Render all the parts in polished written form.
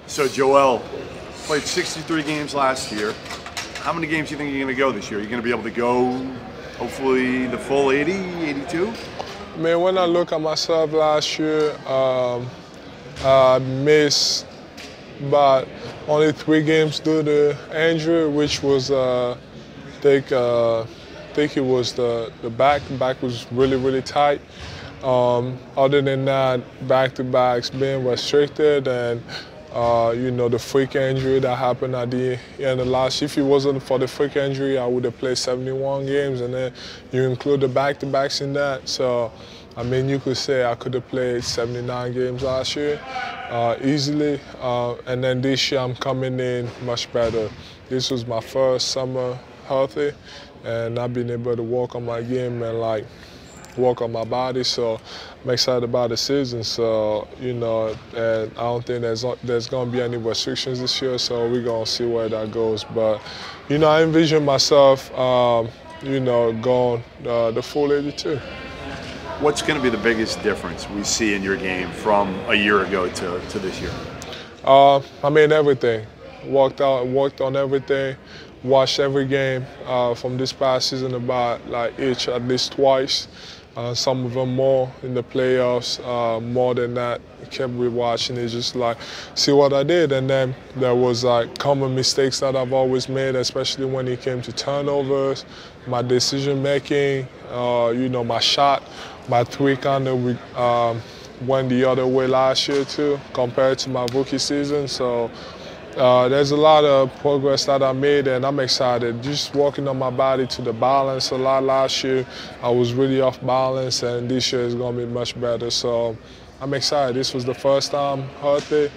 So Joel played 63 games last year. How many games do you think you're going to go this year? Are you going to be able to go, hopefully, the full 80, 82? Man, when I look at myself last year, I missed about only 3 games due to injury, which was, I think it was the back. The back was really tight. Other than that, back-to-backs being restricted, and the freak injury that happened at the end of last year. If it wasn't for the freak injury, I would have played 71 games, and then you include the back-to-backs in that. So, I mean, you could say I could have played 79 games last year easily, and then this year I'm coming in much better. This was my first summer healthy, and I've been able to work on my game and work on my body, so I'm excited about the season. So, and I don't think there's going to be any restrictions this year, so we're going to see where that goes. But, I envision myself, going the full 82. What's going to be the biggest difference we see in your game from a year ago to this year? I mean, everything. Worked on everything. Watched every game from this past season about each at least twice. Some of them more in the playoffs, more than that. Kept rewatching it, just see what I did. And then there was common mistakes that I've always made, especially when it came to turnovers, my decision making, my shot. My 3 kind of went the other way last year too, compared to my rookie season. So there's a lot of progress that I made, and I'm excited. Just working on my body to the balance a lot. Last year, I was really off balance, and this year is going to be much better. So I'm excited. This was the first time healthy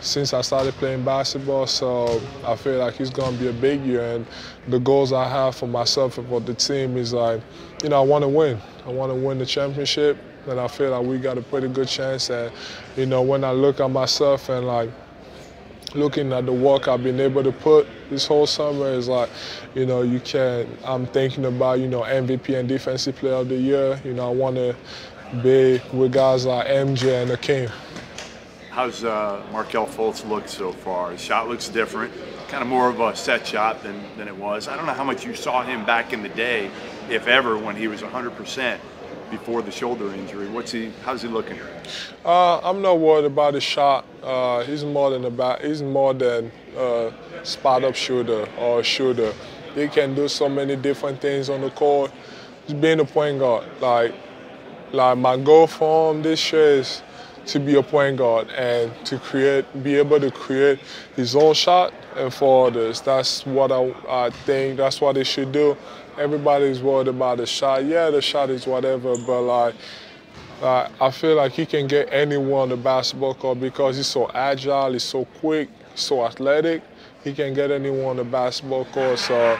since I started playing basketball, so I feel like it's going to be a big year. And the goals I have for myself and for the team is I want to win. I want to win the championship, and I feel like we got a pretty good chance. And, when I look at myself and looking at the work I've been able to put this whole summer is I'm thinking about, MVP and Defensive Player of the Year. I want to be with guys like MJ and Akeem. How's Markelle Fultz look so far? His shot looks different, kind of more of a set shot than it was. I don't know how much you saw him back in the day, if ever, when he was 100% before the shoulder injury. How's he looking? I'm not worried about his shot. He's more than a spot-up shooter or a shooter. He can do so many different things on the court. He's being a point guard. My goal for him this year is to be a point guard and to be able to create his own shot and for others. That's what I think. That's what they should do. Everybody's worried about the shot. Yeah, the shot is whatever, but I feel like he can get anyone on the basketball court because he's so agile, he's so quick, so athletic. He can get anyone on the basketball court. So,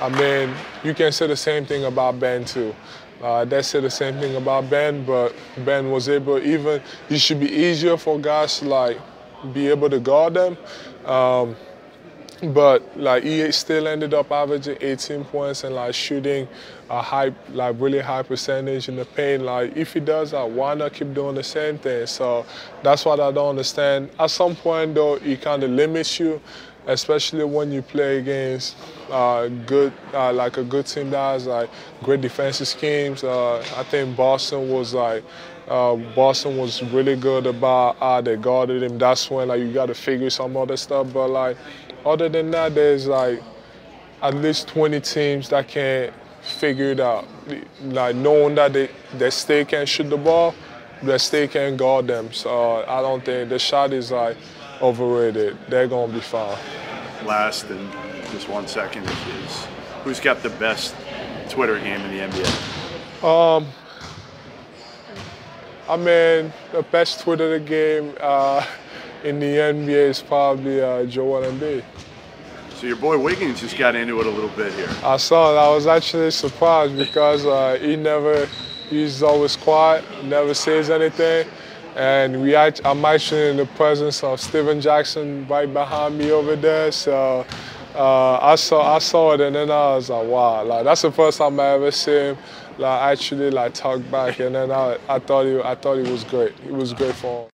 I mean, you can say the same thing about Ben too. They say the same thing about Ben, but Ben was able, it should be easier for guys to be able to guard them. But he still ended up averaging 18 points and shooting a really high percentage in the paint. If he does that, why not keep doing the same thing? So that's what I don't understand. At some point though, it kind of limits you, especially when you play against a good team that has great defensive schemes. I think Boston was really good about how they guarded him. That's when you got to figure some other stuff. But other than that, there's at least 20 teams that can figure it out. Knowing that they still can shoot the ball, they still can guard them. So I don't think the shot is overrated. They're gonna be fine. Last and just 1 second is who's got the best Twitter game in the NBA? I mean, the best Twitter game in the NBA is probably Joel Embiid. So your boy Wiggins just got into it a little bit here. I saw it. I was actually surprised because he's always quiet, never says anything. And I'm actually in the presence of Steven Jackson right behind me over there. So I saw it, and then I was like, wow, that's the first time I ever seen him actually talk back. And then I thought he was great. It was great for him.